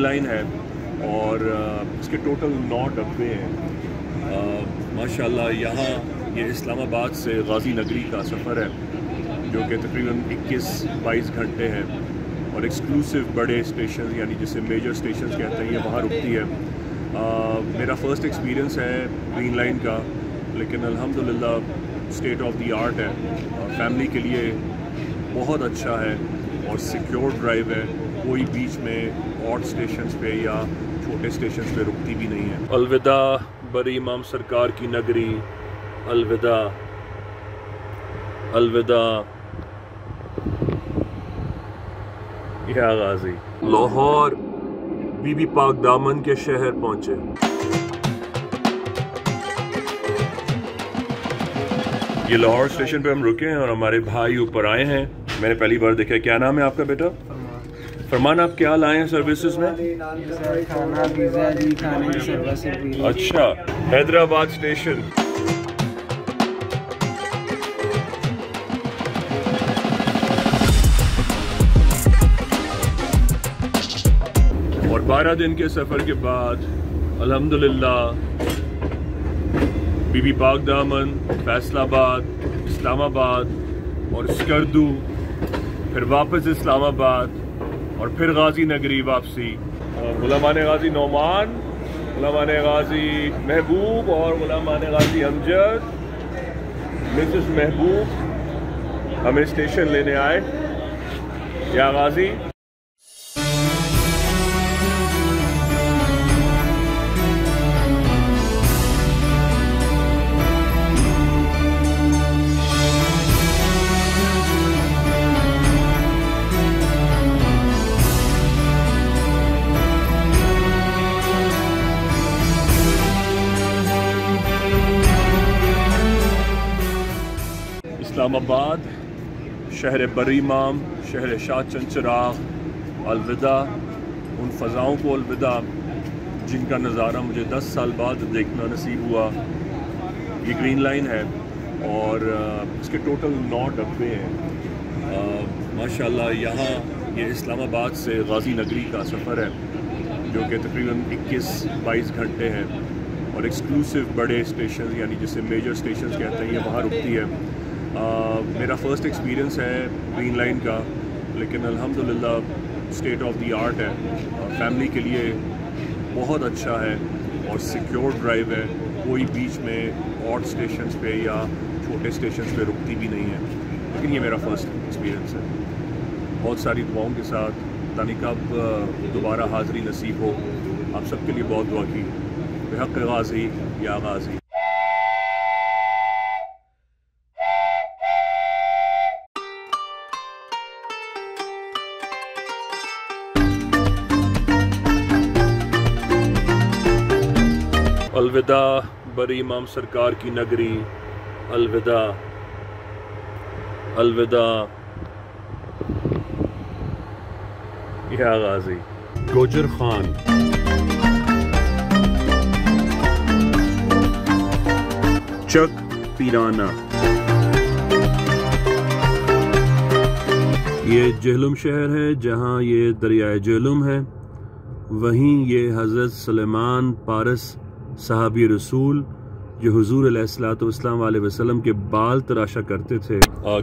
Line है और इसके टोटल 9 डब्बे हैं। माशाल्लाह यहाँ ये इस्लामाबाद से गाजी नगरी का सफ़र है जो कि तकरीबन 21-22 घंटे है और एक्सक्लूसिव बड़े स्टेशन यानी जिसे मेजर स्टेशन कहते हैं ये वहाँ रुकती है। मेरा फ़र्स्ट एक्सपीरियंस है ग्रीन लाइन का, लेकिन अल्हम्दुलिल्लाह स्टेट ऑफ द आर्ट है और फैमिली के लिए बहुत अच्छा है और सिक्योर ड्राइव है। कोई बीच में ऑड स्टेशंस पे या छोटे स्टेशंस पे रुकती भी नहीं है। अलविदा बड़ी इमाम सरकार की नगरी, अलविदा अलविदा या गाजी। लाहौर बीबी पाक दामन के शहर पहुंचे। ये लाहौर स्टेशन पे हम रुके हैं और हमारे भाई ऊपर आए हैं। मैंने पहली बार देखा। क्या नाम है आपका बेटा? फरमान। आप क्या लाए हैं सर्विसेज में? खाना, वीजा जी, खाने की सर्विस। अच्छा, हैदराबाद स्टेशन। और 12 दिन के सफर के बाद अल्हम्दुलिल्लाह बीबी पाक दामन, फैसलाबाद, इस्लामाबाद और स्कर्दू, फिर वापस इस्लामाबाद और फिर गाजी नगरी वापसी। गुलामान गाजी नौमान, गुलामान गाजी महबूब और गुलामान गाजी अमजद, मिसेस महबूब हमें स्टेशन लेने आए। या गाजी इस्लामाबाद, शहर बरीमाम, शहर शाह चंचराग, अलविदा उन फ़ज़ाओं को, अलविदा जिनका नज़ारा मुझे 10 साल बाद देखना नसीब हुआ। ये ग्रीन लाइन है और इसके टोटल 9 डब्बे हैं। माशाल्लाह यहाँ ये इस्लामाबाद से गाजी नगरी का सफ़र है जो कि तकरीबन 21-22 घंटे हैं और एक्सक्लूसिव बड़े स्टेशन यानी जिसे मेजर स्टेशन कहते हैं ये वहाँ रुकती है। मेरा फ़र्स्ट एक्सपीरियंस है ग्रीन लाइन का, लेकिन अल्हम्दुलिल्लाह स्टेट ऑफ द आर्ट है और फैमिली के लिए बहुत अच्छा है और सिक्योर ड्राइव है। कोई बीच में ऑड स्टेशंस पे या छोटे स्टेशंस पे रुकती भी नहीं है। लेकिन ये मेरा फ़र्स्ट एक्सपीरियंस है। बहुत सारी दुआओं के साथ तानी कब दोबारा हाज़िरी नसीब हो। आप सबके लिए बहुत दुआ की। बेहक गाजी या गाजी। अलविदा बड़ी इमाम सरकार की नगरी, अलविदा अलविदा या गाजी। गोजर खान, चक पीराना। ये जेहलुम शहर है जहाँ ये दरियाए जेहलुम है। वहीं ये हज़रत सुलेमान पारस साहबी रसूल जो हुजूर अलैहिस्सलाम वसल्लम के बाल तराशा करते थे।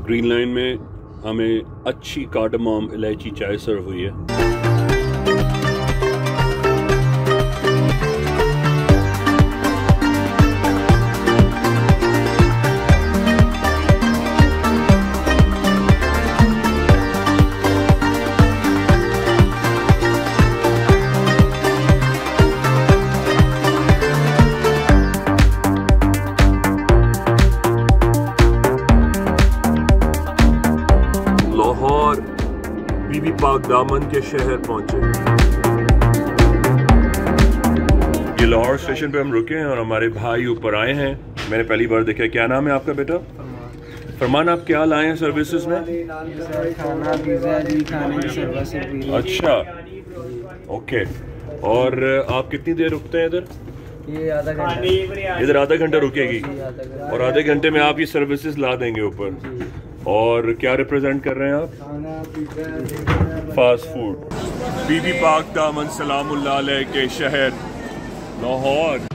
ग्रीन लाइन में हमें अच्छी कार्डमम इलायची चाय सर्व हुई है। बीबी पाक दामन के शहर पहुंचे। ये लाहौर स्टेशन पे हम रुके हैं और हमारे भाई ऊपर आए हैं। मैंने पहली बार देखा। क्या नाम है आपका बेटा? फरमान। आप क्या लाए हैं सर्विसेज में? खाना, वीजा जी, खाने की सर्विस। अच्छा, ओके। और आप कितनी देर रुकते हैं इधर? ये आधा घंटा। इधर आधा घंटा रुकेगी और आधे घंटे में आप ये सर्विसेज ला देंगे ऊपर। और क्या रिप्रेजेंट कर रहे हैं आप? Fast food. बीबी पाक दामन सलामुल्लाह अलैह के शहर लाहौर।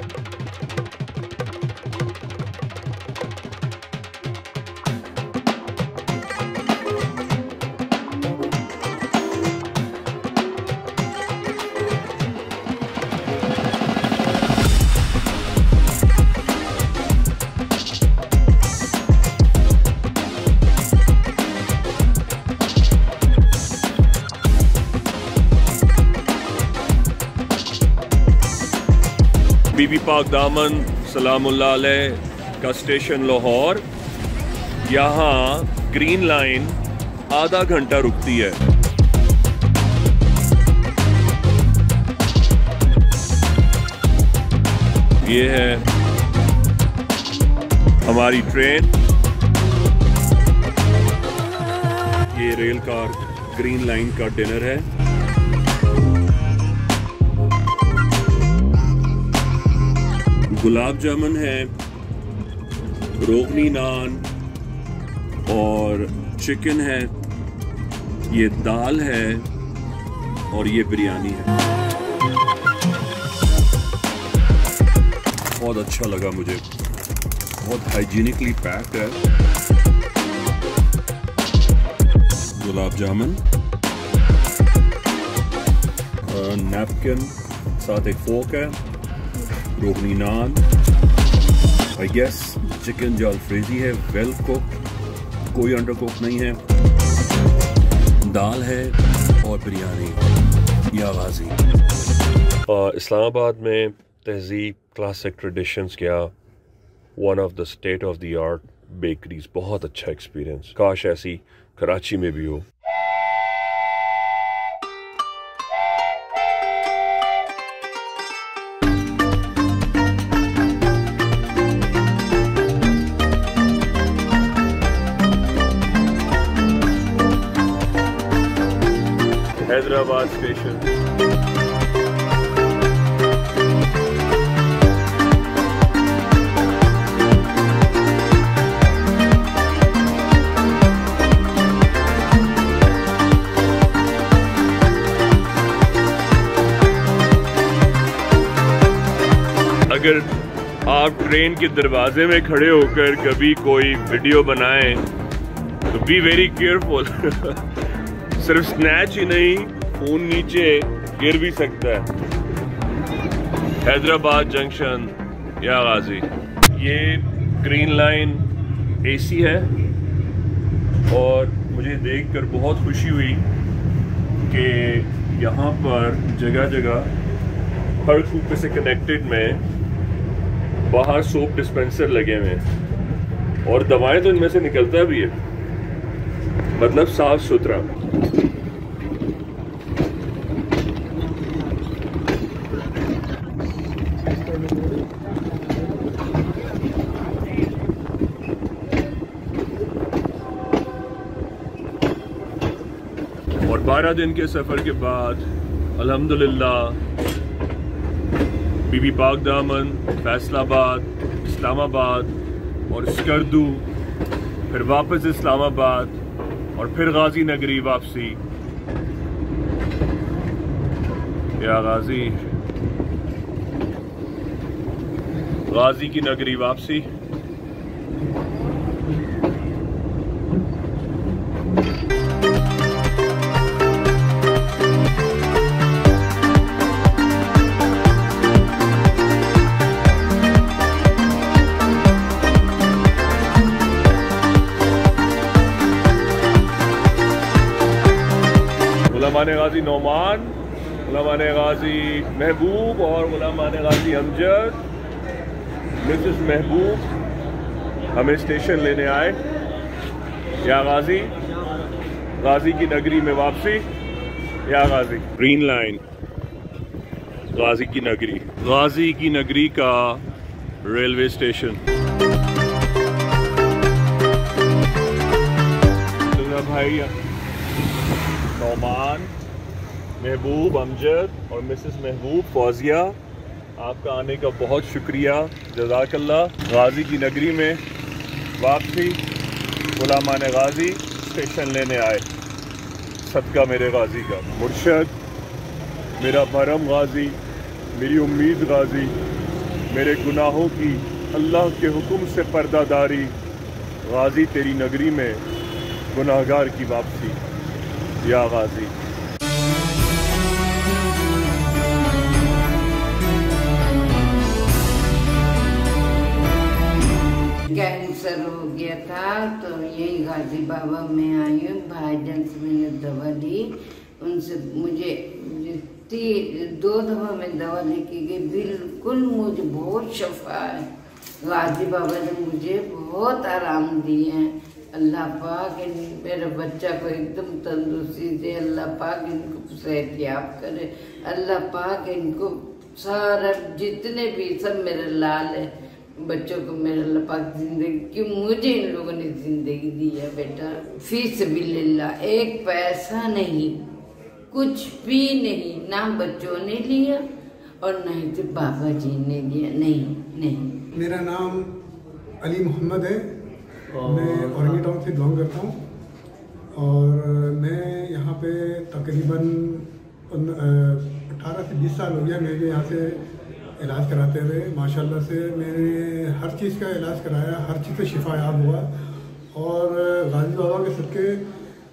बीबी पाक दामन सलामुल्लाह अलैह का स्टेशन लाहौर। यहाँ ग्रीन लाइन आधा घंटा रुकती है। ये है हमारी ट्रेन। ये रेल कार ग्रीन लाइन का डिनर है। गुलाब जामुन है, रोगनी नान और चिकन है, ये दाल है और ये बिरयानी है। बहुत अच्छा लगा मुझे, बहुत हाइजीनिकली पैक्ड है। गुलाब जामुन, नैपकिन, साथ एक फोक है, रोगनी नान, आई गेस चिकन जालफ्रेजी है, वेल कुक, कोई अंडर कुक नहीं है, दाल है और बिरयानी या गाजी। इस्लामाबाद में तहजीब, क्लासिक ट्रेडिशंस क्या, one of the state of the art bakeries. बहुत अच्छा एक्सपीरियंस, काश ऐसी कराची में भी हो। हैदराबाद स्टेशन। अगर आप ट्रेन के दरवाजे में खड़े होकर कभी कोई वीडियो बनाएं तो बी वेरी केयरफुल। सिर्फ स्नैच ही नहीं, फोन नीचे गिर भी सकता है। हैदराबाद जंक्शन या गाजी। ये ग्रीन लाइन एसी है और मुझे देखकर बहुत खुशी हुई कि यहाँ पर जगह जगह हर कूपे से कनेक्टेड में बाहर सोप डिस्पेंसर लगे हुए हैं और दवाएं तो इनमें से निकलता भी है, मतलब साफ सुथरा। और 12 दिन के सफ़र के बाद अल्हम्दुलिल्लाह बीबी पाक दामन, फैसलाबाद, इस्लामाबाद और स्कर्दू, फिर वापस इस्लामाबाद और फिर गाजी नगरी वापसी। या गाजी की नगरी वापसी। गुलामाने गाजी नौमान, गुलामाने गाजी महबूब और गुलामाने गाजी अमजद, मिसेस महबूब हमें स्टेशन लेने आए। या गाजी, गाजी की नगरी में वापसी। या गाजी ग्रीन लाइन, गाजी की नगरी, गाजी की नगरी का रेलवे स्टेशन। भाई नौमान, महबूब, अमजद और मिसेस महबूब, फौजिया, आपका आने का बहुत शुक्रिया, जज़ाकल्लाह। गाजी की नगरी में वापसी, गुलामान गाजी स्टेशन लेने आए, सदका मेरे गाजी का। मुर्शद मेरा भरम गाजी, मेरी उम्मीद गाजी, मेरे गुनाहों की अल्लाह के हुक्म से पर्दादारी, गाजी तेरी नगरी में गुनाहगार की वापसी, या गाजी। कैंसर हो गया था तो यही गाजी बाबा में आई हूँ। भाईजान से मैंने दवा ली, उनसे मुझे 2 दफा में दवा लेके गई, बिल्कुल मुझे बहुत शफा है। गाजी बाबा ने मुझे बहुत आराम दिए हैं। अल्लाह पाक मेरे बच्चा को एकदम तंदुरुस्ती दे, अल्लाह पाक इनको सेहतयाब करे, अल्लाह पाक इनको सारा जितने भी सब मेरे लाल है बच्चों को मेरे अल्लाह पाक जिंदगी, क्यों मुझे इन लोगों ने जिंदगी दी है बेटा। फी सबिलिल्लाह, एक पैसा नहीं, कुछ भी नहीं, ना बच्चों ने लिया और ना ही तो बाबा जी ने लिया, नहीं। मेरा नाम अली मोहम्मद है, मैं औरंगी टाउन से बिलोंग करता हूँ और मैं यहाँ पे तकरीबन 18 से 20 साल हो गया मुझे यहाँ से इलाज कराते हुए। माशाल्लाह से मैंने हर चीज़ का इलाज कराया, हर चीज़ से शिफा याब हुआ और गाजी बाबा के सदके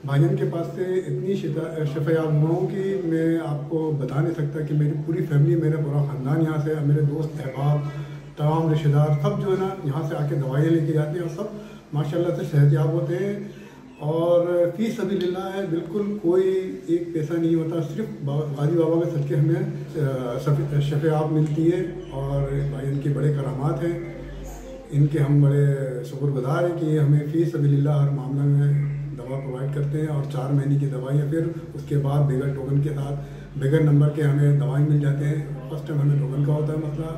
भाईजान के पास से इतनी शिफा याब हुआ हूँ कि मैं आपको बता नहीं सकता कि मेरी पूरी फैमिली, मेरा पूरा ख़ानदान यहाँ से, मेरे दोस्त अहबाब तमाम रिश्तेदार सब जो है ना यहाँ से आके दवाइयाँ लेके जाते हैं और सब माशाल्लाह से सेहतयाब होते हैं और फी सबिलिल्लाह है, बिल्कुल कोई एक पैसा नहीं होता, सिर्फ गाजी बाबा के सदके हमें शफ़ाअत मिलती है और भाई इनके बड़े करामात हैं, इनके हम बड़े शुक्रगुजार हैं कि हमें फी सबिलिल्लाह हर मामले में दवा प्रोवाइड करते हैं और 4 महीने की दवाइयाँ, फिर उसके बाद बगैर टोकन के साथ बगैर नंबर के हमें दवाई मिल जाते हैं। फर्स्ट टाइम हमें टोकन का होता है मसला,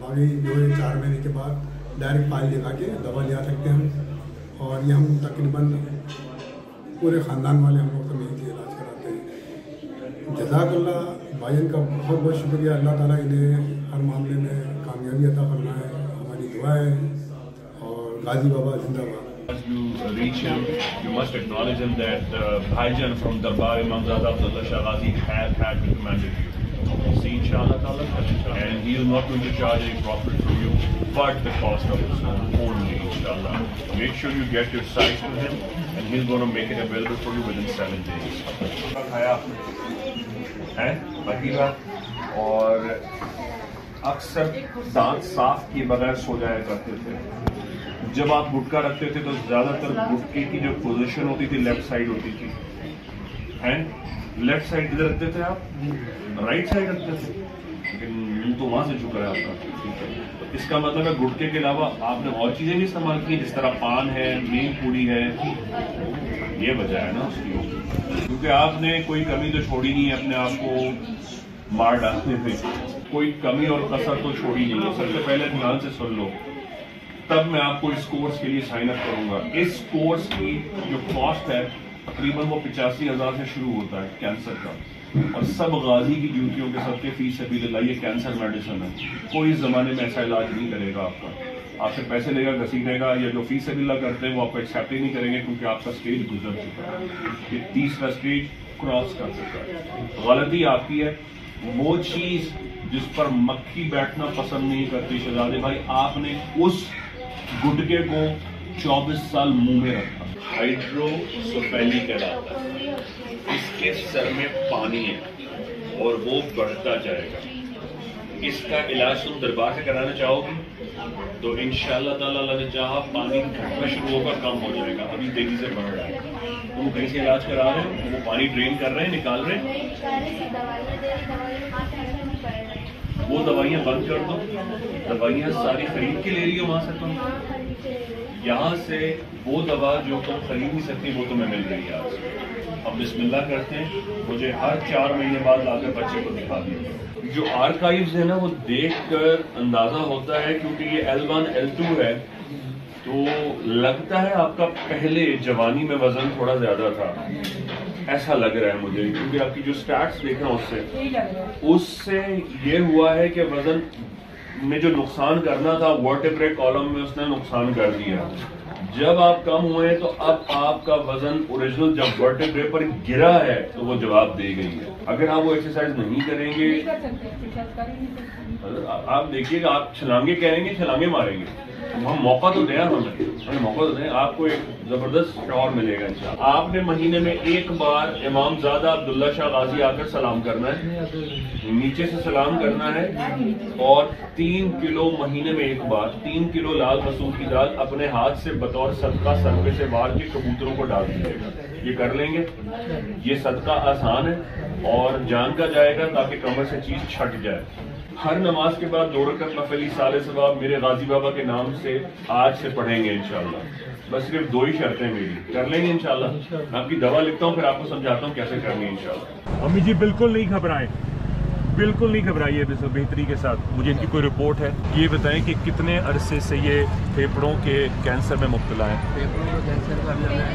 बाकी जो है 4 महीने के बाद डायरेक्ट फाइल दिखा के दवा ले आ सकते हैं हम। और ये हम तकरीबन पूरे ख़ानदान वाले हम लोग सब यहीं इलाज कराते हैं। जज़ाकल्लाह, भाईजान का बहुत बहुत शुक्रिया, अल्लाह ताला इन्हें हर मामले में कामयाबी अता फरमाए, हमारी दुआ है। और गाजी बाबा जिंदाबाद। As you reach him, you must acknowledge him that Bhaijan from Darbar Imam Zada Abdullah Shah Ghazi had recommended you. See, inshallah ta'ala, and he is not going to charge any profit from you, but the cost of his only, inshallah. Make sure you get your size to him, and he's going to make it available for you within 7 days. खाया है बकीरा और अक्सर दांत साफ किए बगैर सो जाया करते थे। जब आप गुटका रखते थे तो ज्यादातर गुटके की जो पोजीशन होती थी लेफ्ट साइड होती थी, एंड लेफ्ट साइड इधर रखते थे आप, राइट साइड रखते थे, लेकिन मुंह तो वहां से झुक रहा है आपका। ठीक है, इसका मतलब है गुटके के अलावा आपने और चीजें भी इस्तेमाल की, जिस तरह पान है, नीम पूरी है, ये वजह है ना उसकी, क्योंकि आपने कोई कमी तो छोड़ी नहीं है अपने आप को मार डालने में, कोई कमी और कसर तो छोड़ी नहीं है। सबसे पहले ध्यान से सुन लो, तब मैं आपको इस कोर्स के लिए साइन अप करूंगा। इस कोर्स की जो कॉस्ट है तकरीबन वो 85,000 से शुरू होता है कैंसर का, और सब गाजी की ड्यूटियों के सबके फीस सबिलिल्लाह, ये कैंसर मेडिसिन है। कोई इस जमाने में ऐसा इलाज नहीं करेगा आपका, आपसे पैसे लेगा, घसीटेगा, या जो फीस सबिलिल्लाह करते हैं वो आपको एक्सेप्ट ही नहीं करेंगे, क्योंकि आपका स्टेज गुजर चुका है, ये 3रा स्टेज क्रॉस कर चुका है। गलती आपकी है, वो चीज जिस पर मक्खी बैठना पसंद नहीं करती शहजादे भाई, आपने उस गुटके को 24 साल मुंह में रखा। हाइड्रोसोफेली कहलाता है, इसके सर में पानी है और वो बढ़ता जाएगा। इसका इलाज तुम दरबार से कराना चाहोगे तो इंशाअल्लाह ताला अल्लाह ने चाहा पानी घटना शुरू होगा, कम हो जाएगा, अभी तेजी से बढ़ रहा है। तुम कहीं से इलाज करा रहे हो, वो पानी ड्रेन कर रहे हैं, निकाल रहे हैं, वो दवाइयाँ बंद कर दो, दवाइयाँ सारी खरीद के ले रही हो वहां से तुम, यहाँ से वो दवा जो तुम खरीद नहीं सकती वो तुम्हें मिल रही है आज। अब बिस्मिल्लाह करते हैं, मुझे हर 4 महीने बाद लाकर बच्चे को दिखा दिए। जो आर्काइव्स है ना वो देख कर अंदाजा होता है, क्योंकि ये L1 L2 है, तो लगता है आपका पहले जवानी में वजन थोड़ा ज्यादा था, ऐसा लग रहा है मुझे, क्योंकि आपकी जो स्टैट्स देख रहा हूँ उससे ये हुआ है कि वजन में जो नुकसान करना था वर्टेब्रे कॉलम में उसने नुकसान कर दिया, जब आप कम हुए तो अब आपका वजन ओरिजिनल जब वर्टेब्रे पर गिरा है तो वो जवाब दे गई है। अगर आप वो एक्सरसाइज नहीं करेंगे, आप देखिएगा आप छलांगे करेंगे, छलांगे मारेंगे, तो हम मौका तो दें, हमें मौका तो दें, आपको एक जबरदस्त शौर मिलेगा इंशाअल्लाह। आपने महीने में एक बार इमाम ज़ादा अब्दुल्ला शाह गाजी आकर सलाम करना है, नीचे से सलाम करना है, और 3 किलो महीने में एक बार 3 किलो लाल मसूर की दाल अपने हाथ से बतौर सदका सरपे से वार के कबूतरों को डाल दीजिएगा। ये कर लेंगे, ये सदका आसान है और जान का जाएगा ताकि कमर से चीज छट जाए। हर नमाज के बाद 2 रकअत नफली साले सवाब मेरे गाजी बाबा के नाम से आज से पढ़ेंगे इंशाल्लाह। बस सिर्फ 2 ही शर्तें मेरी, कर लेंगे इंशाल्लाह। मैं आपकी दवा लिखता हूँ, फिर आपको समझाता हूँ कैसे करनी है इंशाल्लाह। अम्मी जी बिल्कुल नहीं घबराएं, बिल्कुल नहीं घबराइए बेहतरी के साथ। मुझे इनकी कोई रिपोर्ट है, ये बताएं कि कितने अरसे से ये फेफड़ों के कैंसर में मुब्तला है? फेफड़ों के कैंसर का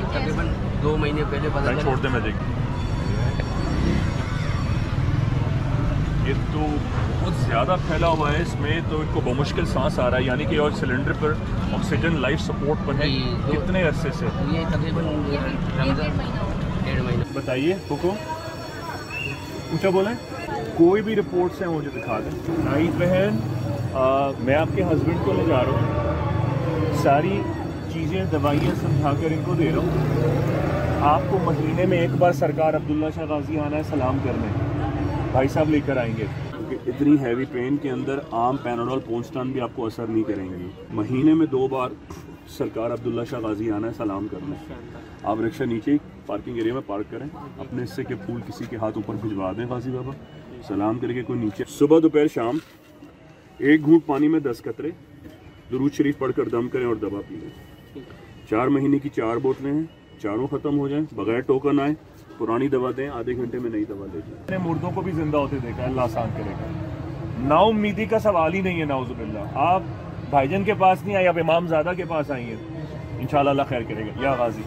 तकरीबन 2 महीने पहले पता छोड़ दे, मैं देख, ये तो बहुत ज़्यादा फैला हुआ है, इसमें तो इनको बमुश्किल सांस आ रहा है, यानी कि और सिलेंडर पर ऑक्सीजन लाइफ सपोर्ट पर है। कितने अरसे से? ये तकरीबन 1.5 महीना। बताइए हुकुम, ऊँचा बोलें। कोई भी रिपोर्ट्स हैं मुझे दिखा दें। भाई बहन, मैं आपके हस्बैंड को ले जा रहा हूँ, सारी चीज़ें दवाइयाँ समझा कर इनको दे रहा हूँ। आपको महीने में एक बार सरकार अब्दुल्ला शाह गाजी आना है सलाम करने, भाई साहब लेकर आएंगे। इतनी हैवी पेन के अंदर आम पैनाडोल पोंस्टान भी आपको असर नहीं करेंगी। महीने में 2 बार सरकार अब्दुल्ला शाह गाजी आना है सलाम करना है। आप रिक्शा नीचे पार्किंग एरिया में पार्क करें, अपने हिस्से के फूल किसी के हाथ ऊपर भिजवा दें, गाजी बाबा सलाम करके कोई नीचे। सुबह दोपहर शाम 1 घूंट पानी में 10 कतरे दुरूद शरीफ पढ़कर दम करें और दवा पी लें। 4 महीने की 4 बोतलें हैं, चारों ख़त्म हो जाएं, बगैर टोकन आए, पुरानी दवा दें, आधे घंटे में नई दवा दे दें। मुर्दों को भी जिंदा होते देखा, अल्लाह आसान करेगा। नाउम्मीदी का सवाल ही नहीं है, नाउज़ुबिल्लाह। आप भाईजान के पास नहीं आई, आप इमाम ज़ादा के पास आई हैं, इंशाअल्लाह अल्लाह खैर करेगा। या गाजी